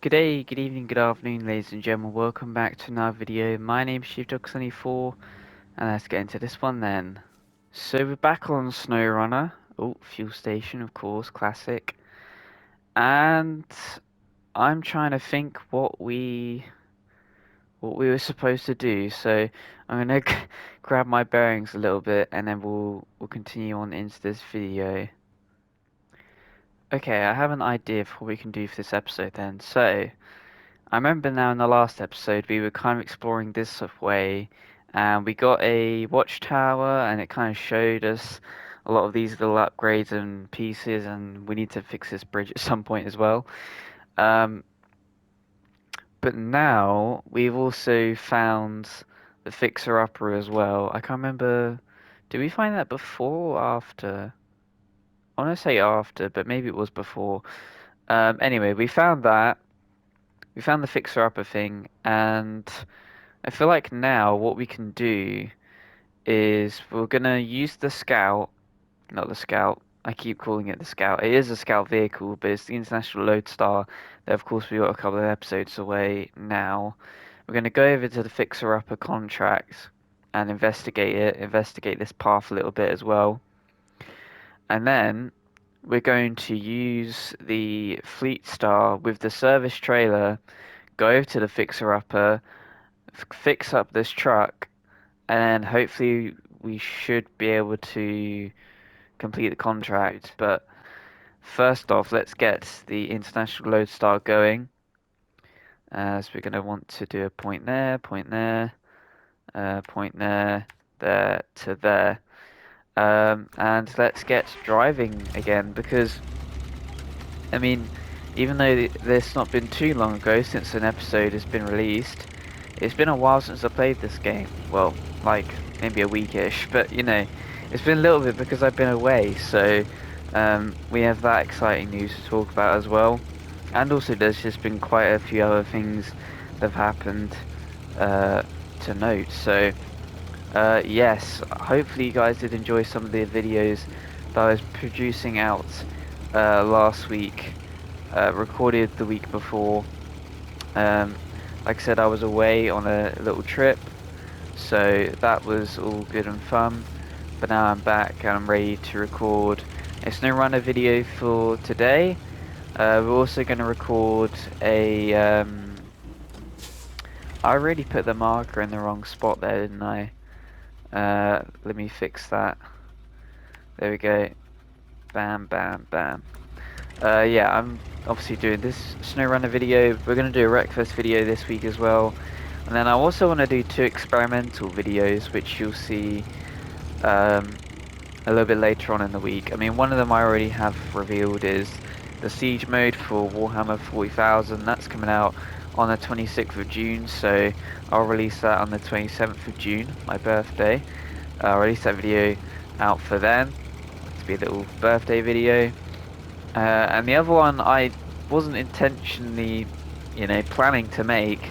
Good day, good evening, good afternoon, ladies and gentlemen. Welcome back to another video. My name's SheepDog74, and let's get into this one then. So we're back on SnowRunner. Oh, fuel station, of course, classic. And I'm trying to think what we were supposed to do. So I'm gonna grab my bearings a little bit, and then we'll continue on into this video. Okay, I have an idea for what we can do for this episode then. So I remember now in the last episode we were kind of exploring this way, and we got a watchtower, and it kind of showed us a lot of these little upgrades and pieces, and we need to fix this bridge at some point as well. Um, but now we've also found the fixer-upper as well. I can't remember, did we find that before or after? I want to say after, but maybe it was before. Anyway, we found that. We found the fixer-upper thing, and I feel like now what we can do is we're gonna use the scout, not the scout. I keep calling it the scout. It is a scout vehicle, but it's the International Lodestar. That of course we got a couple of episodes away now. We're gonna go over to the Fixer Upper contract and investigate this path a little bit as well, and then we're going to use the Fleetstar with the service trailer. Go over to the Fixer Upper, fix up this truck, and hopefully we should be able to complete the contract. But first off, let's get the International Lodestar going. So we're going to want to do a point there, point there, point there, there to there. And let's get driving again, because, I mean, even though this not been too long ago since an episode has been released, it's been a while since I played this game. Well, like maybe a weekish, but you know, it's been a little bit because I've been away. So we have that exciting news to talk about as well. And also, there's just been quite a few other things that have happened to note. So yes, hopefully you guys did enjoy some of the videos that I was producing out last week, recorded the week before. Like I said, I was away on a little trip, so that was all good and fun. But now I'm back and I'm ready to record a SnowRunner video for today. We're also going to record a... I already put the marker in the wrong spot there, didn't I? Let me fix that. There we go. Bam, bam, bam. Yeah, I'm obviously doing this SnowRunner video. We're going to do a breakfast video this week as well. And then I also want to do 2 experimental videos, which you'll see a little bit later on in the week. I mean, one of them I already have revealed is the Siege mode for Warhammer 40,000. That's coming out on the 26th of June, so I'll release that on the 27th of June, my birthday. I'll release that video out for then, to be a little birthday video. And the other one I wasn't intentionally, planning to make.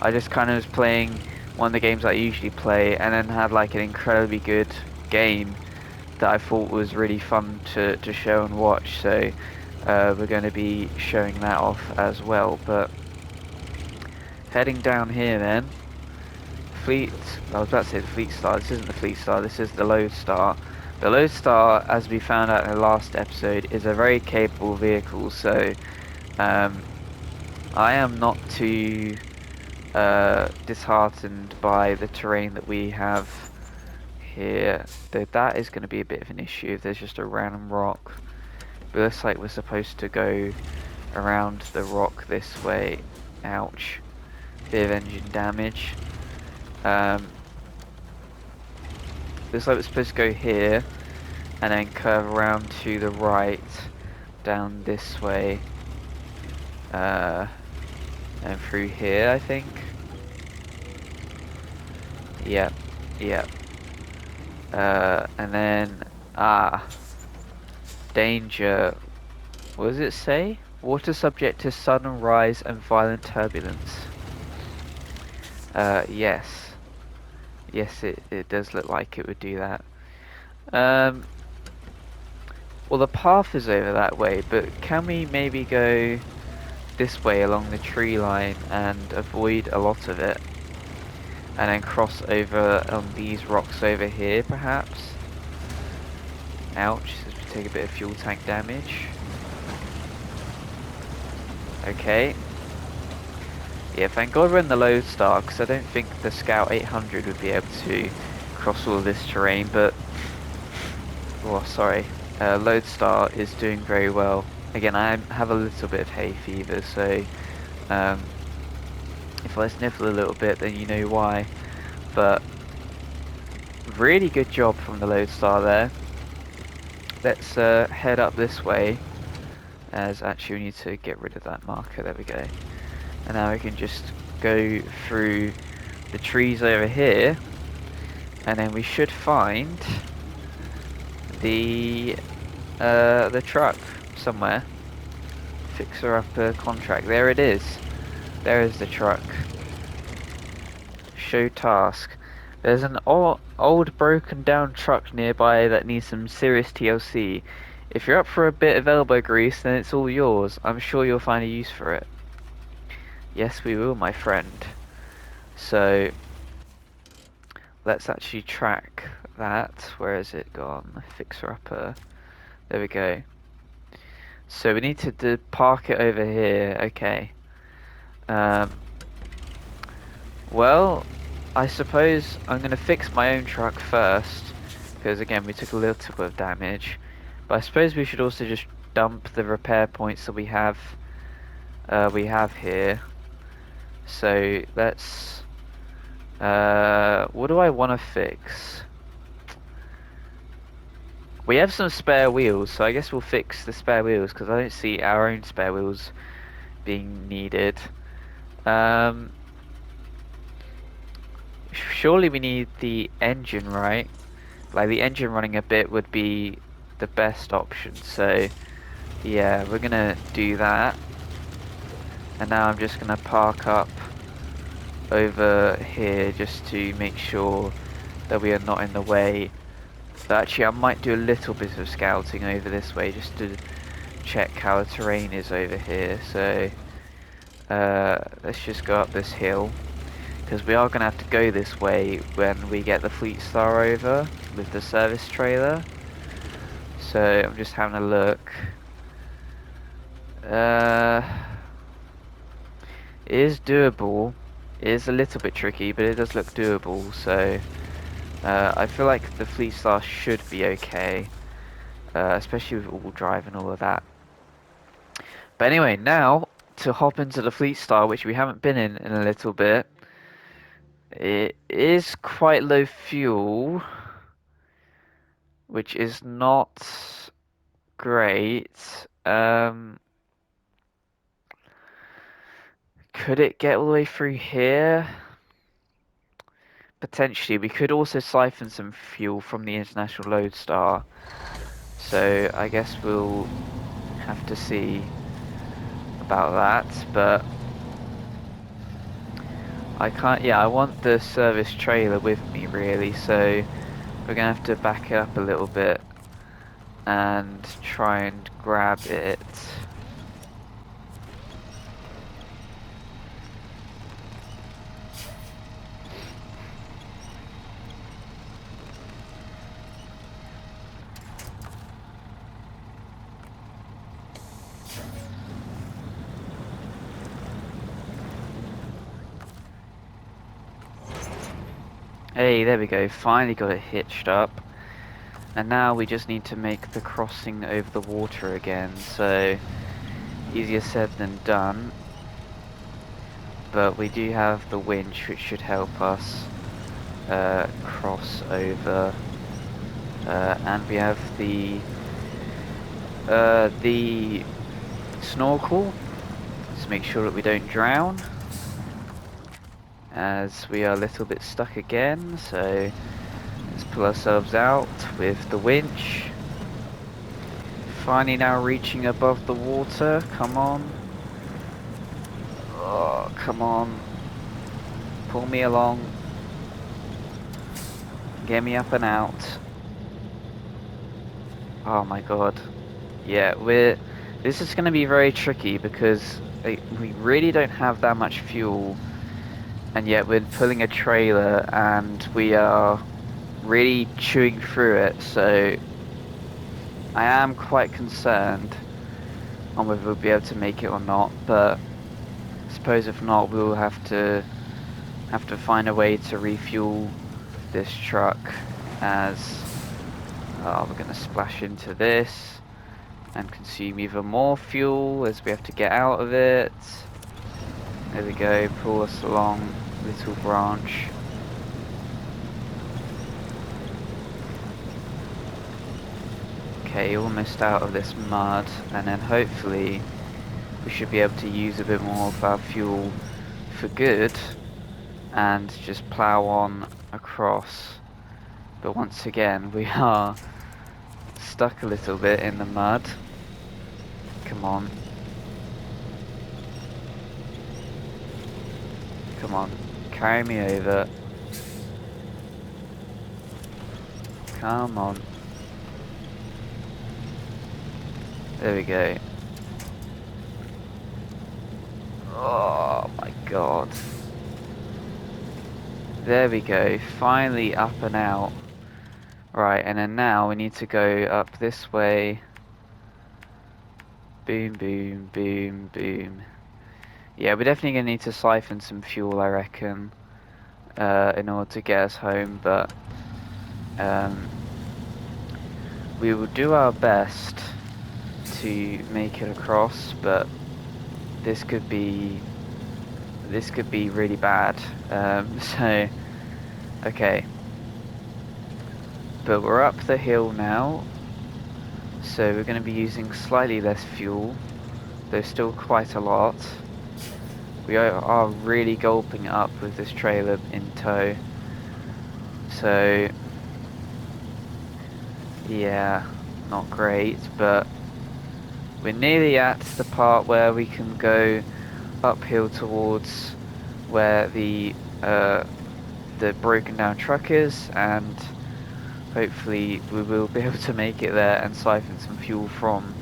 I just kind of was playing one of the games I usually play, and then had like an incredibly good game that I thought was really fun to show and watch. So we're going to be showing that off as well. But heading down here then, I was about to say the Fleetstar. This isn't the Fleetstar. This is the Lodestar. The Lodestar, as we found out in the last episode, is a very capable vehicle, so I am not too disheartened by the terrain that we have here. Though that is going to be a bit of an issue if there's just a random rock. But it looks like we're supposed to go around the rock this way. Ouch. Bit of engine damage. Looks like we're supposed to go here and then curve around to the right down this way and through here, I think. Yep. And then danger. What does it say? Water subject to sudden rise and violent turbulence. Yes, it does look like it would do that. Well, the path is over that way, but can we maybe go this way along the tree line and avoid a lot of it. And then cross over on these rocks over here, perhaps. Ouch, as we take a bit of fuel tank damage. Okay. Yeah, thank God we're in the Lodestar, because I don't think the Scout 800 would be able to cross all of this terrain, but... Oh, sorry. Lodestar is doing very well. Again, I have a little bit of hay fever, so... if I sniffle a little bit, then you know why. But... really good job from the Lodestar there. Let's head up this way. As actually we need to get rid of that marker, there we go. And now we can just go through the trees over here. And then we should find the truck somewhere. Fixer upper contract. There it is. There is the truck. Show task. There's an old broken down truck nearby that needs some serious TLC. If you're up for a bit of elbow grease, then it's all yours. I'm sure you'll find a use for it. Yes, we will, my friend. So, let's actually track that. Where is it gone? Fixer upper. There we go. So we need to park it over here. Okay. Well, I suppose I'm going to fix my own truck first. Because again, we took a little bit of damage. But I suppose we should also just dump the repair points that we have here. So let's... what do I want to fix? We have some spare wheels, so I guess we'll fix the spare wheels, because I don't see our own spare wheels being needed. Surely we need the engine, right? Like, the engine running a bit would be the best option, so... yeah, we're gonna do that. And now I'm just gonna park up over here just to make sure that we are not in the way. But actually I might do a little bit of scouting over this way just to check how the terrain is over here. So let's just go up this hill, because we are going to have to go this way when we get the Fleetstar over with the service trailer. So I'm just having a look. It is doable. It is a little bit tricky, but it does look doable, so I feel like the Fleetstar should be okay, especially with all drive and all of that. But anyway, now to hop into the Fleetstar, which we haven't been in a little bit. It is quite low fuel, which is not great. Could it get all the way through here? Potentially. We could also siphon some fuel from the International Lodestar. So I guess we'll have to see about that. But I can't... yeah, I want the service trailer with me, really. So we're going to have to back it up a little bit and try and grab it. Hey, there we go, finally got it hitched up. And now we just need to make the crossing over the water again, so easier said than done. But we do have the winch, which should help us cross over. And we have the snorkel to make sure that we don't drown, as we are a little bit stuck again. So let's pull ourselves out with the winch. Finally now reaching above the water. Come on. Oh, come on. Pull me along. Get me up and out. Oh my god. Yeah, this is going to be very tricky, because we really don't have that much fuel, and yet we're pulling a trailer and we are really chewing through it. So I am quite concerned on whether we'll be able to make it or not. But I suppose if not, we'll have to find a way to refuel this truck. As we're going to splash into this and consume even more fuel as we have to get out of it. There we go, pull us along, little branch. Okay, almost out of this mud, and then hopefully we should be able to use a bit more of our fuel for good and just plow on across. But once again, we are stuck a little bit in the mud. Come on. Come on, carry me over. Come on. There we go. Oh my god. There we go, finally up and out. Right, and then now we need to go up this way. Boom, boom, boom, boom. Yeah, we're definitely going to need to siphon some fuel, I reckon, in order to get us home, but we will do our best to make it across, but this could be really bad. So, okay. But we're up the hill now, so we're going to be using slightly less fuel. There's still quite a lot. We are really gulping it up with this trailer in tow. So, yeah, not great, but we're nearly at the part where we can go uphill towards where the broken down truck is, and hopefully we will be able to make it there and siphon some fuel from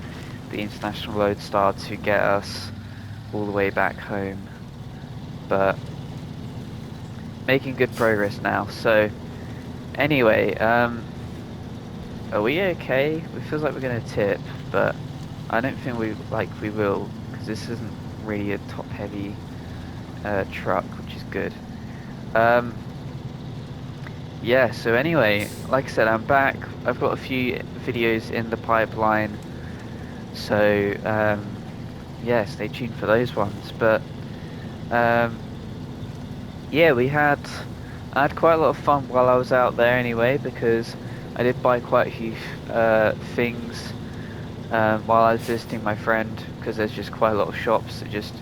the International Lodestar to get us all the way back home. But making good progress now. So anyway, are we okay? It feels like we're gonna tip, but I don't think we will, because this isn't really a top heavy truck, which is good. Yeah, so anyway, like I said, I'm back. I've got a few videos in the pipeline, so yeah, stay tuned for those ones. But yeah, I had quite a lot of fun while I was out there anyway, because I did buy quite a few things while I was visiting my friend, because there's just quite a lot of shops that just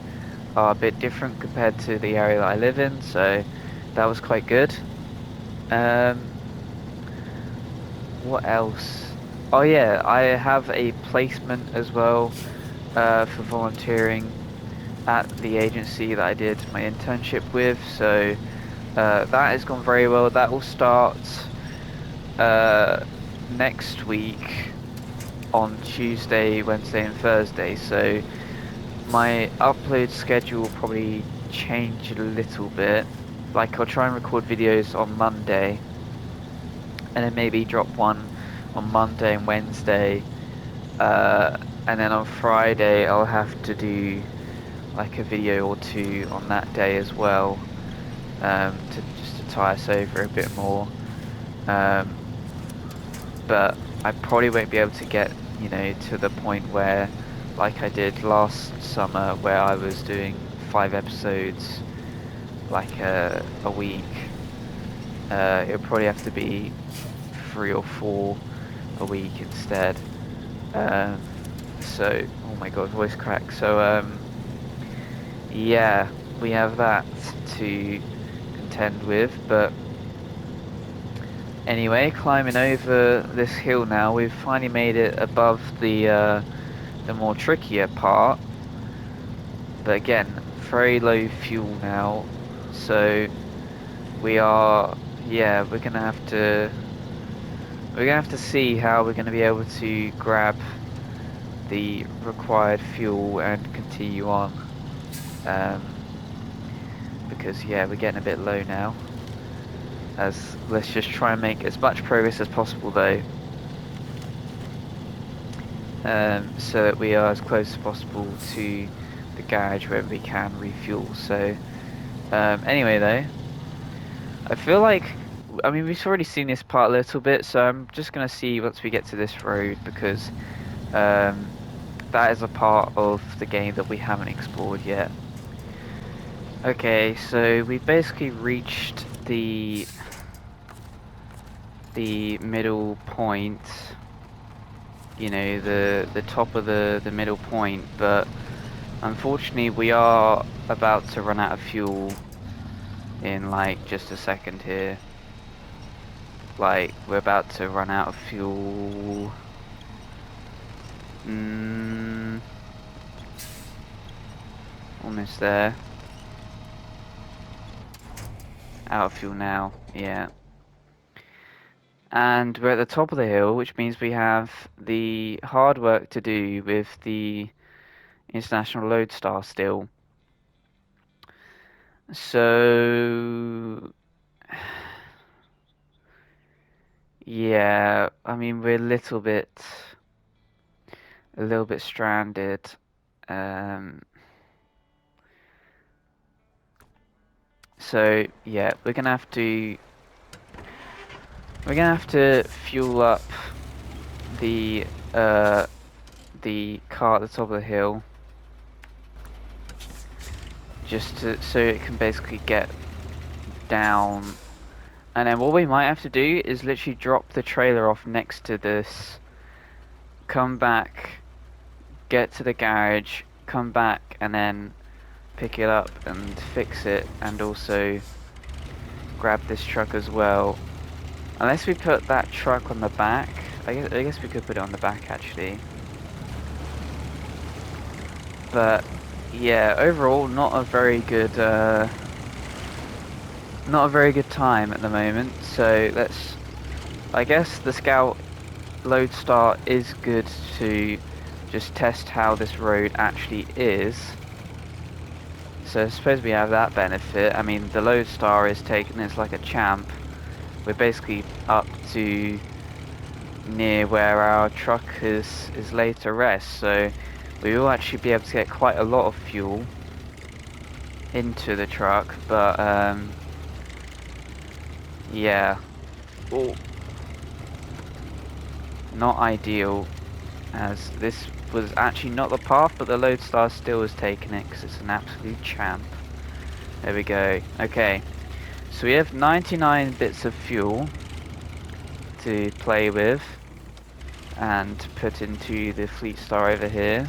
are a bit different compared to the area that I live in, so that was quite good. What else? Oh yeah, I have a placement as well for volunteering at the agency that I did my internship with, so that has gone very well. That will start next week on Tuesday, Wednesday and Thursday, so my upload schedule will probably change a little bit. Like, I'll try and record videos on Monday, and then maybe drop one on Monday and Wednesday, and then on Friday I'll have to do like a video or two on that day as well, just to tie us over a bit more. But I probably won't be able to get, you know, to the point where, like I did last summer, where I was doing 5 episodes like a week. It'll probably have to be 3 or 4 a week instead. So, oh my god, voice crack. So, yeah, we have that to contend with, but anyway, climbing over this hill now, we've finally made it above the more trickier part, but again, very low fuel now, so we are, yeah, we're gonna have to see how we're gonna be able to grab the required fuel and continue on. Because yeah, we're getting a bit low now. Let's just try and make as much progress as possible though, so that we are as close as possible to the garage where we can refuel. So anyway though, I feel like, I mean, we've already seen this part a little bit, so I'm just gonna see once we get to this road, because that is a part of the game that we haven't explored yet. Okay, so we've basically reached the middle point, you know, the top of the middle point, but unfortunately we are about to run out of fuel in like just a second here. Like, we're about to run out of fuel. Almost there. Out of fuel now, yeah. And we're at the top of the hill, which means we have the hard work to do with the International Lodestar still. So yeah, I mean, we're a little bit stranded. So yeah, we're gonna have to fuel up the car at the top of the hill, just so it can basically get down. And then what we might have to do is literally drop the trailer off next to this, come back, get to the garage, come back, and then pick it up and fix it, and also grab this truck as well. Unless we put that truck on the back. I guess we could put it on the back actually. But yeah, overall not a very good time at the moment. So I guess the Scout Lodestar is good to just test how this road actually is. So I suppose we have that benefit. I mean, the Lodestar is taking this like a champ. We're basically up to near where our truck is laid to rest, so we will actually be able to get quite a lot of fuel into the truck. But yeah, not ideal, as this was actually not the path, but the Lodestar still has taken it because it's an absolute champ. There we go. Okay, so we have 99 bits of fuel to play with and put into the Fleetstar over here.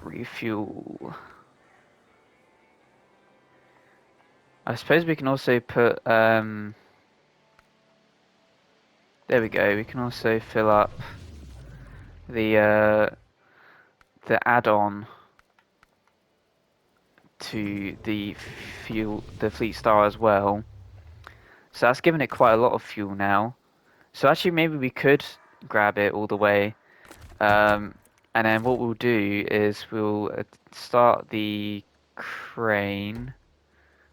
Refuel. I suppose we can also put there we go, we can also fill up the add-on to the Fleetstar as well. So that's giving it quite a lot of fuel now. So actually maybe we could grab it all the way. And then what we'll do is we'll start the crane,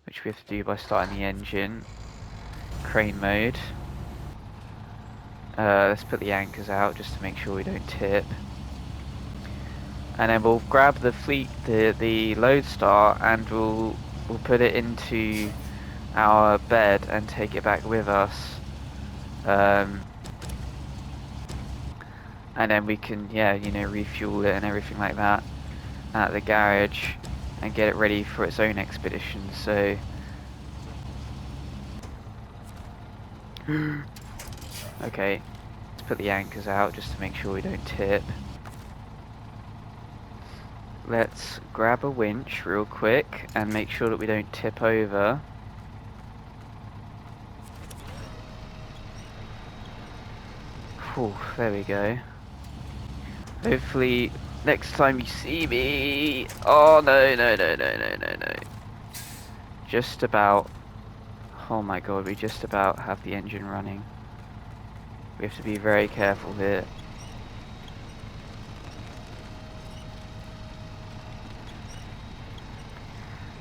which we have to do by starting the engine. Crane mode. Let's put the anchors out just to make sure we don't tip. And then we'll grab the Lodestar, and we'll put it into our bed and take it back with us. And then we can, yeah, you know, refuel it and everything like that at the garage and get it ready for its own expedition. So okay, let's put the anchors out just to make sure we don't tip. Let's grab a winch real quick and make sure that we don't tip over. Whew, there we go. Hopefully next time you see me... Oh no, no, no, no, no, no, no. Just about... Oh my god, we just about have the engine running. We have to be very careful here.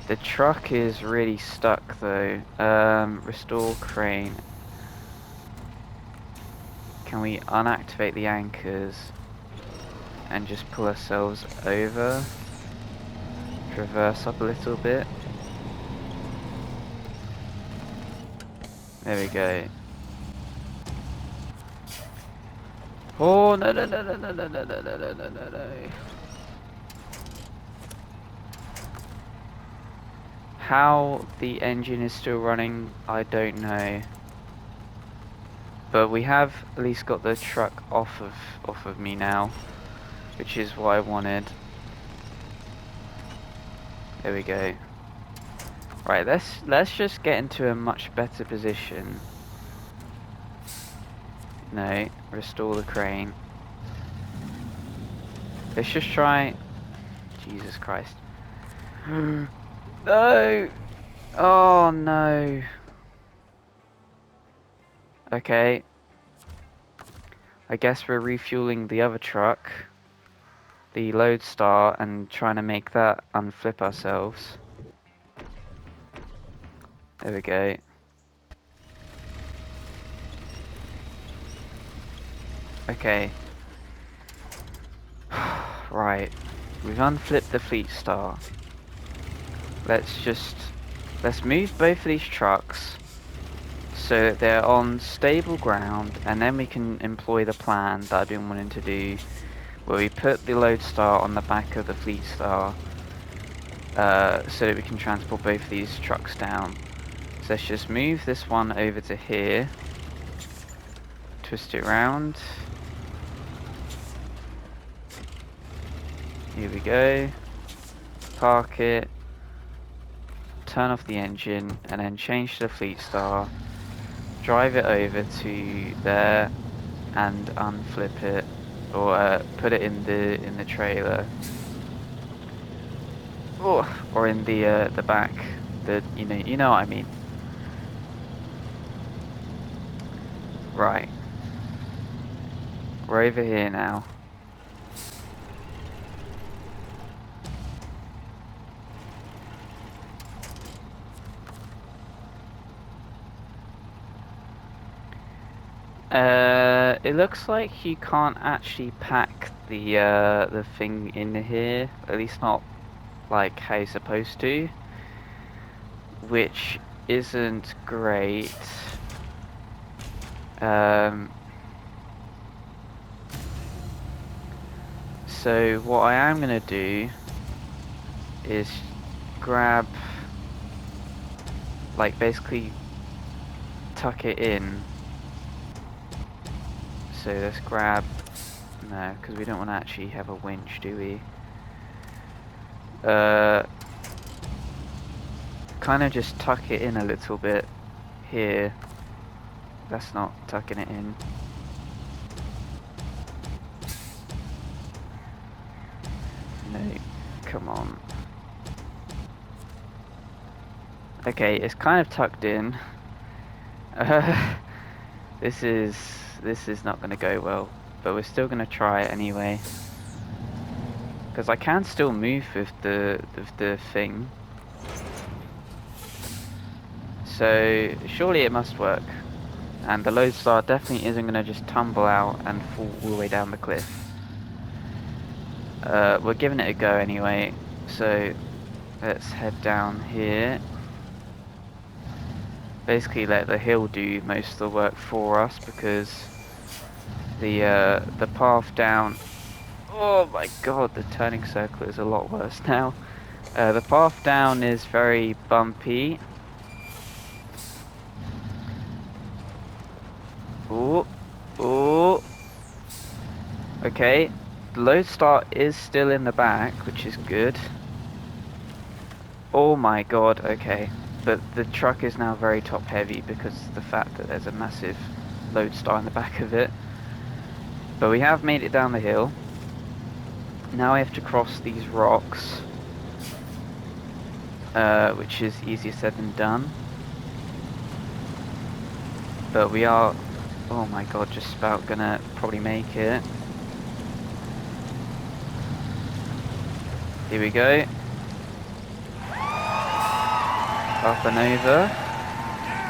The truck is really stuck though. Restore crane. Can we unactivate the anchors and just pull ourselves over? Traverse up a little bit. There we go. Oh no no no no no no no no no no no no no. How the engine is still running, I don't know. But we have at least got the truck off of me now, which is what I wanted. There we go. Right, let's just get into a much better position. No, restore the crane. Let's just try. Jesus Christ. No! Oh no. Okay. I guess we're refueling the other truck, the Lodestar, and trying to make that unflip ourselves. There we go. Okay. Right. We've unflipped the Fleetstar. Let's move both of these trucks so that they're on stable ground, and then we can employ the plan that I've been wanting to do, where we put the Lodestar on the back of the Fleetstar, so that we can transport both of these trucks down. So let's just move this one over to here, twist it around. Here we go. Park it. Turn off the engine, and then change to the Fleetstar. Drive it over to there, and unflip it, or put it in the trailer, or in the back. You know what I mean. Right. We're over here now. It looks like you can't actually pack the thing in here, at least not like how you're supposed to, which isn't great. So what I am gonna do is grab, like, basically tuck it in. So let's grab, no, because we don't want to actually have a winch, do we? Kind of just tuck it in a little bit here. That's not tucking it in. No, come on. Okay, it's kind of tucked in. This is not going to go well, but we're still going to try it anyway. Because I can still move with the thing. So surely it must work. And the Lodestar definitely isn't going to just tumble out and fall all the way down the cliff. We're giving it a go anyway. So let's head down here. Basically let the hill do most of the work for us, because the path down, oh my god, the turning circle is a lot worse now. The path down is very bumpy. Ooh, ooh. Okay, the Lodestar is still in the back, which is good. Oh my god, okay. But the truck is now very top heavy because of the fact that there's a massive Lodestar in the back of it. But we have made it down the hill. Now we have to cross these rocks, which is easier said than done. But we are, oh my god, just about gonna probably make it. Here we go. up and over.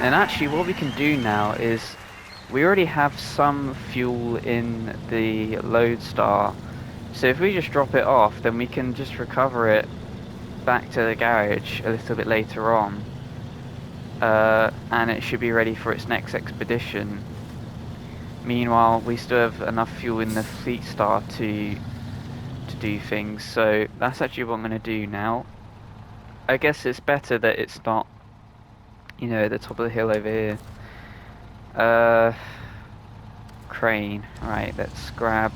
And actually what we can do now is we already have some fuel in the Lodestar. So if we just drop it off, then we can just recover it back to the garage a little bit later on. And it should be ready for its next expedition. Meanwhile, we still have enough fuel in the Fleetstar to do things, so that's actually what I'm going to do now. I guess it's better that it's not, you know, at the top of the hill over here. Crane. Right, let's grab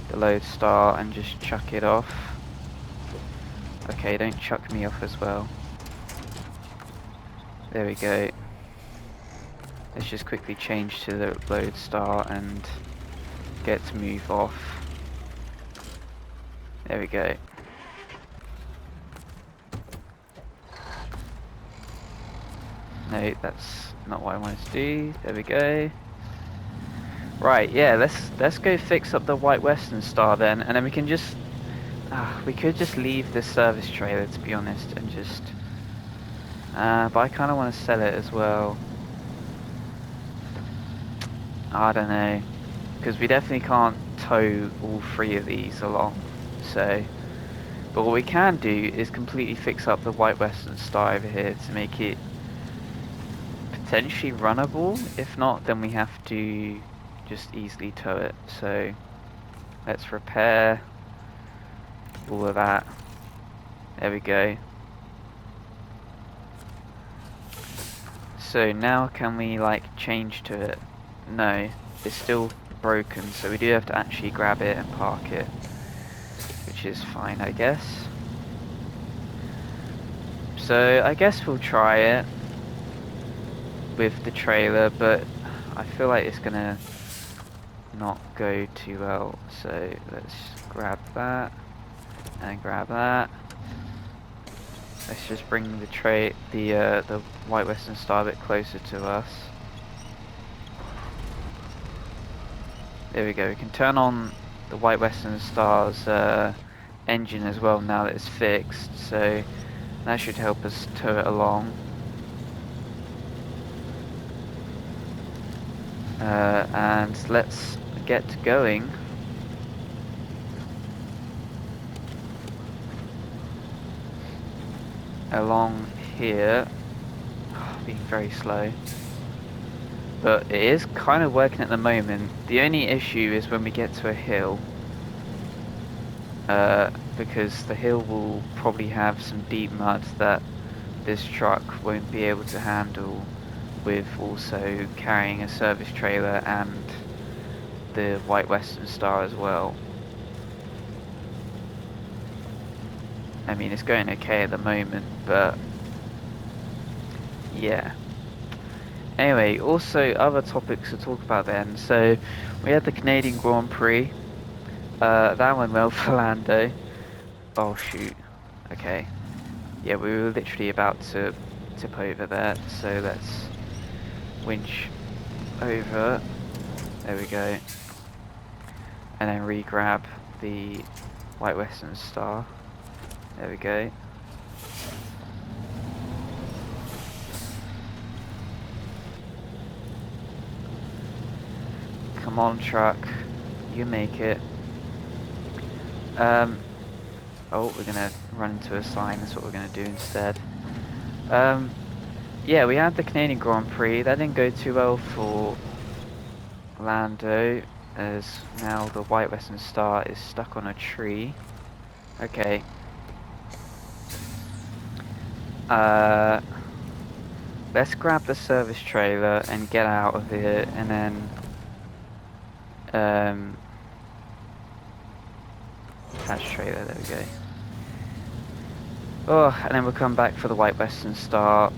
the Lodestar and just chuck it off. Okay, don't chuck me off as well. There we go. Let's just quickly change to the Lodestar and get to move off. There we go. No, that's not what I wanted to do. There we go. Right, yeah, let's go fix up the White Western Star then, and then we can just we could just leave this service trailer, to be honest, and just but I kind of want to sell it as well. I don't know, because we definitely can't tow all three of these along. So, but what we can do is completely fix up the White Western Star over here to make it potentially runnable. If not, then we have to just easily tow it. So let's repair all of that. There we go. So now can we like change to it? No, it's still broken, so we do have to actually grab it and park it, which is fine, I guess. So I guess we'll try it with the trailer, but I feel like it's gonna not go too well. So let's grab that and grab that. Let's just bring the White Western Star a bit closer to us. There we go. We can turn on the White Western Star's engine as well now that it's fixed, so that should help us tow it along. And let's get going. Along here. Being very slow. But it is kind of working at the moment. The only issue is when we get to a hill. Because the hill will probably have some deep mud that this truck won't be able to handle, with also carrying a service trailer and the White Western Star as well. I mean, it's going okay at the moment, but yeah. Anyway, also other topics to talk about then. So we had the Canadian Grand Prix. That went well for Lando. Oh shoot. Okay. Yeah, we were literally about to tip over there, so let's winch over. There we go. And then re-grab the White Western Star. There we go. Come on, truck. You make it. Oh, we're gonna run into a sign. That's what we're gonna do instead. Yeah, we had the Canadian Grand Prix. That didn't go too well for Lando, as now the White Western Star is stuck on a tree. Okay. Let's grab the service trailer and get out of here, and then attach trailer, there we go. Oh, and then we'll come back for the White Western Star.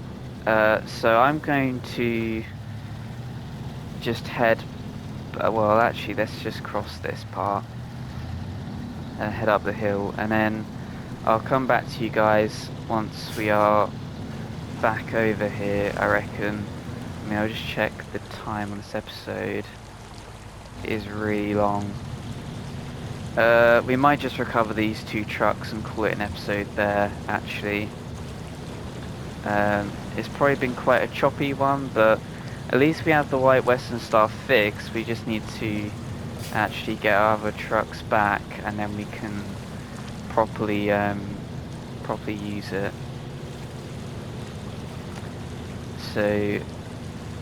So I'm going to just head, well actually let's just cross this part and head up the hill, and then I'll come back to you guys once we are back over here, I reckon. I mean, I'll just check the time on this episode. It is really long. We might just recover these two trucks and call it an episode there, actually. It's probably been quite a choppy one, but at least we have the White Western Star fixed. We just need to actually get our other trucks back, and then we can properly use it. So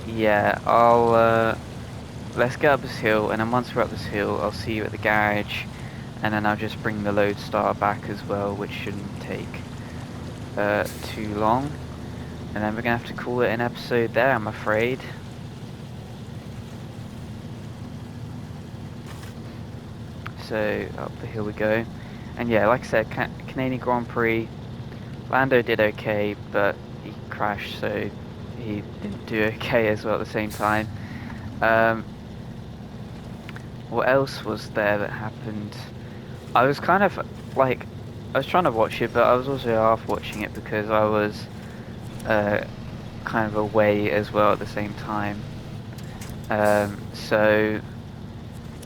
yeah, I'll let's get up this hill, and then once we're up this hill, I'll see you at the garage, and then I'll just bring the Lodestar back as well, which shouldn't take too long. And then we're gonna have to call it an episode there, I'm afraid. So up the hill we go. And yeah, like I said, Canadian Grand Prix, Lando did okay, but he crashed, so he didn't do okay as well at the same time. What else was there that happened? I was kind of like, I was trying to watch it, but I was also half watching it because I was kind of away as well at the same time. So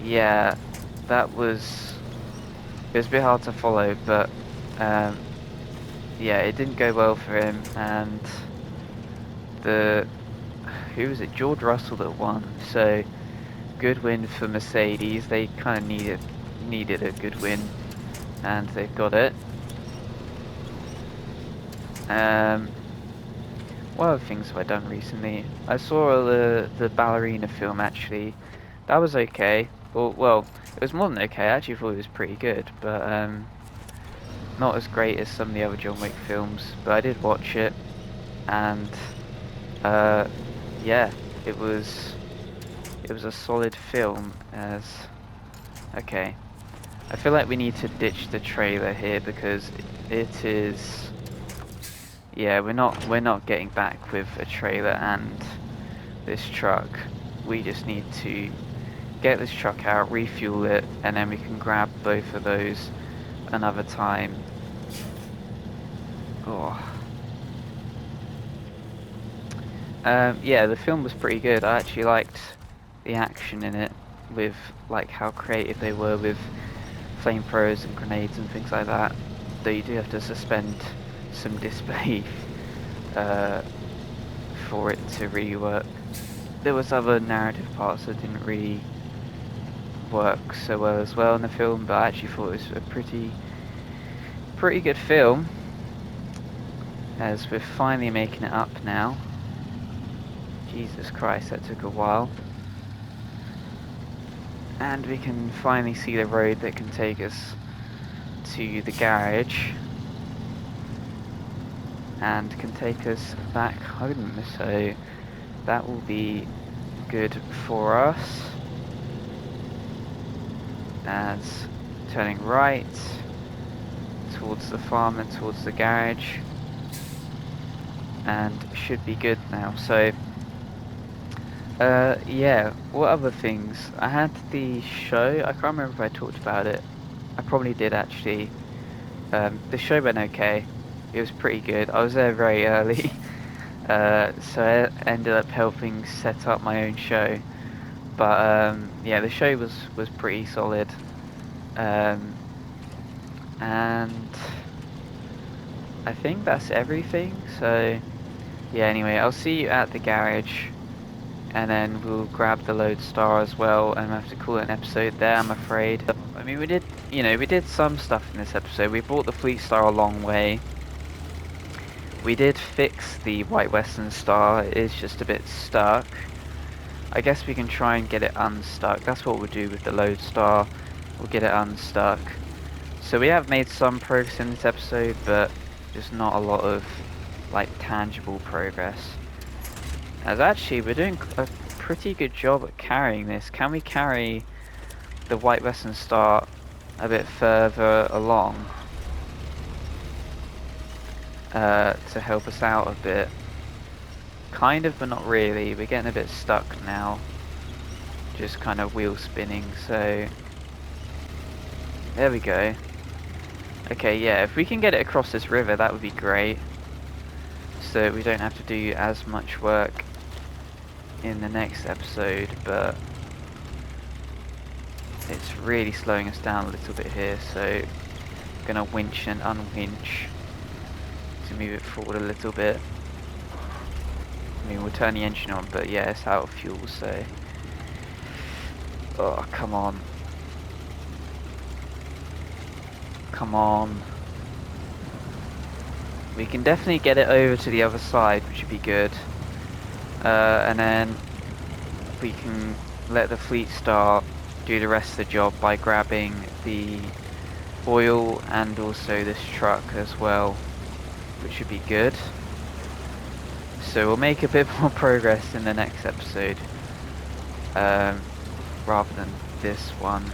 yeah, it was a bit hard to follow, but yeah, it didn't go well for him, and who was it? George Russell that won. So good win for Mercedes. They kind of needed a good win, and they've got it. What other things have I done recently? I saw the ballerina film actually. That was okay. Well, it was more than okay. I actually thought it was pretty good, but not as great as some of the other John Wick films. But I did watch it, and yeah, it was a solid film. Okay, I feel like we need to ditch the trailer here because it is. Yeah, we're not getting back with a trailer and this truck. We just need to get this truck out, refuel it, and then we can grab both of those another time. Oh. Yeah, the film was pretty good. I actually liked the action in it, with like how creative they were with flamethrowers and grenades and things like that. Though you do have to suspend some disbelief for it to really work. There was other narrative parts that didn't really work so well as well in the film, but I actually thought it was a pretty good film, as we're finally making it up now. Jesus Christ, that took a while. And we can finally see the road that can take us to the garage and can take us back home, so that will be good for us. As turning right towards the farm and towards the garage, and should be good now. So yeah, what other things? I had the show, I can't remember if I talked about it. I probably did actually. The show went okay. It was pretty good. I was there very early, so I ended up helping set up my own show. But yeah, the show was pretty solid, and I think that's everything. So yeah, anyway, I'll see you at the garage, and then we'll grab the Lodestar as well, and we'll have to call it an episode there, I'm afraid. I mean, we did some stuff in this episode. We brought the Fleetstar a long way. We did fix the White Western Star. It is just a bit stuck. I guess we can try and get it unstuck. That's what we'll do with the Lodestar. We'll get it unstuck. So we have made some progress in this episode, but just not a lot of like tangible progress. As actually, we're doing a pretty good job at carrying this. Can we carry the White Western Star a bit further along to help us out a bit? Kind of, but not really. We're getting a bit stuck now, just kind of wheel spinning. So there we go. Okay, yeah, if we can get it across this river, that would be great, so we don't have to do as much work in the next episode. But it's really slowing us down a little bit here, so I'm gonna winch and unwinch to move it forward a little bit. mean, we'll turn the engine on, but yeah, it's out of fuel, so... Oh, come on. Come on. We can definitely get it over to the other side, which would be good. And then we can let the Fleetstar do the rest of the job by grabbing the oil and also this truck as well, which would be good. So we'll make a bit more progress in the next episode, rather than this one.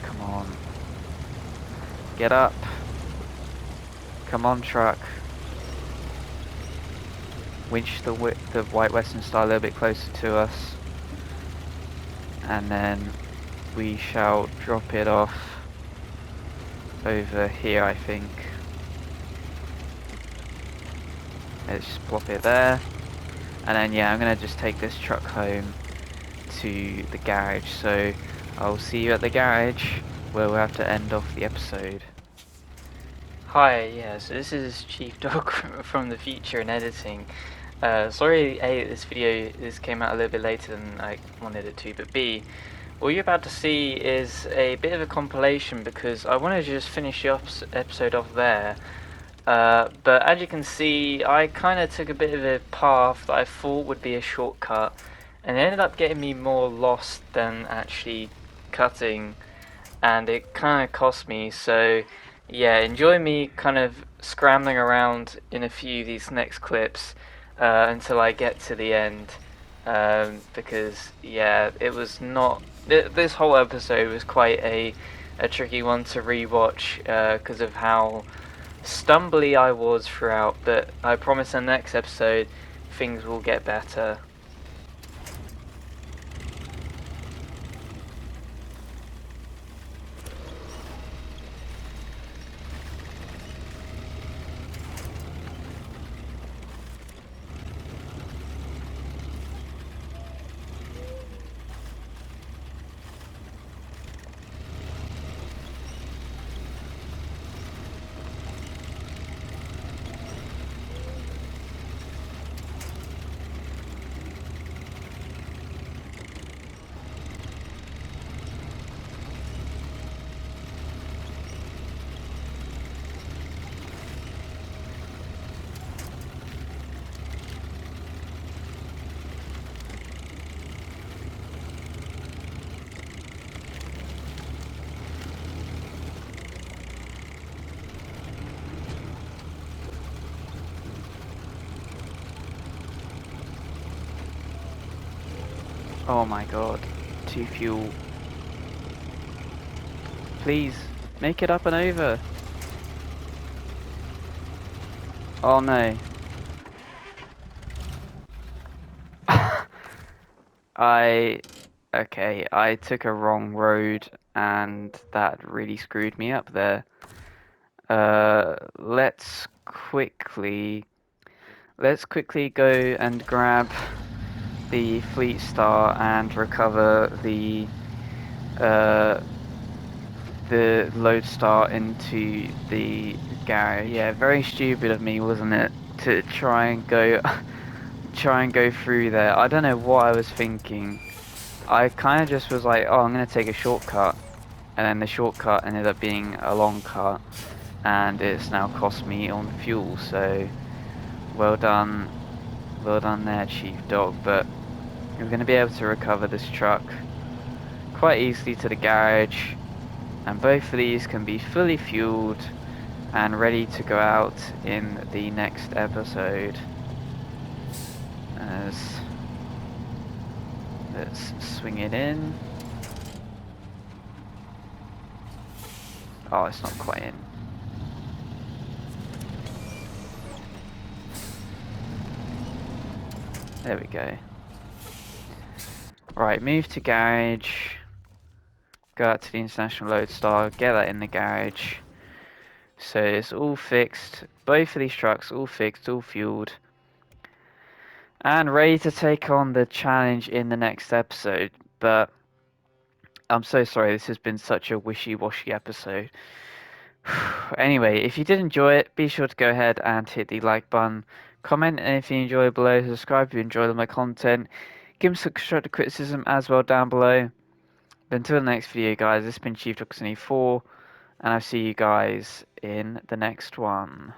Come on. Get up. Come on, truck. Winch the White Western Star a little bit closer to us. And then we shall drop it off over here, I think. Let's just plop it there. And then, yeah, I'm going to just take this truck home to the garage. So I'll see you at the garage, where we'll have to end off the episode. Hi, yeah, so this is Chief Dog from the future and editing. Sorry, A, this came out a little bit later than I wanted it to, but B, what you're about to see is a bit of a compilation because I wanted to just finish the episode off there. But as you can see, I kind of took a bit of a path that I thought would be a shortcut, and it ended up getting me more lost than actually cutting, and it kind of cost me. So yeah, enjoy me kind of scrambling around in a few of these next clips until I get to the end, because yeah, it was not this whole episode was quite a tricky one to rewatch because of how stumbly I was throughout, but I promise in the next episode things will get better. Oh my god, 2 fuel. Please, make it up and over. Oh no. Okay, I took a wrong road and that really screwed me up there. Let's quickly go and grab the Fleetstar and recover the Lodestar into the garage. Yeah, very stupid of me, wasn't it, to try and go through there. I don't know what I was thinking. I kind of just was like, oh, I'm gonna take a shortcut, and then the shortcut ended up being a long cut, and it's now cost me on fuel. So, well done there, Chief Dog. But we're gonna be able to recover this truck quite easily to the garage, and both of these can be fully fueled and ready to go out in the next episode. Let's swing it in. Oh, it's not quite in. There we go. Right, move to garage. Go out to the International Lodestar, get that in the garage. So it's all fixed. Both of these trucks all fixed, all fueled. And ready to take on the challenge in the next episode. But I'm so sorry, this has been such a wishy-washy episode. Anyway, if you did enjoy it, be sure to go ahead and hit the like button. Comment anything you enjoy below. Subscribe if you enjoy my content. Give me some constructive criticism as well down below. But until the next video, guys, this has been Chief Dog 4, and I'll see you guys in the next one.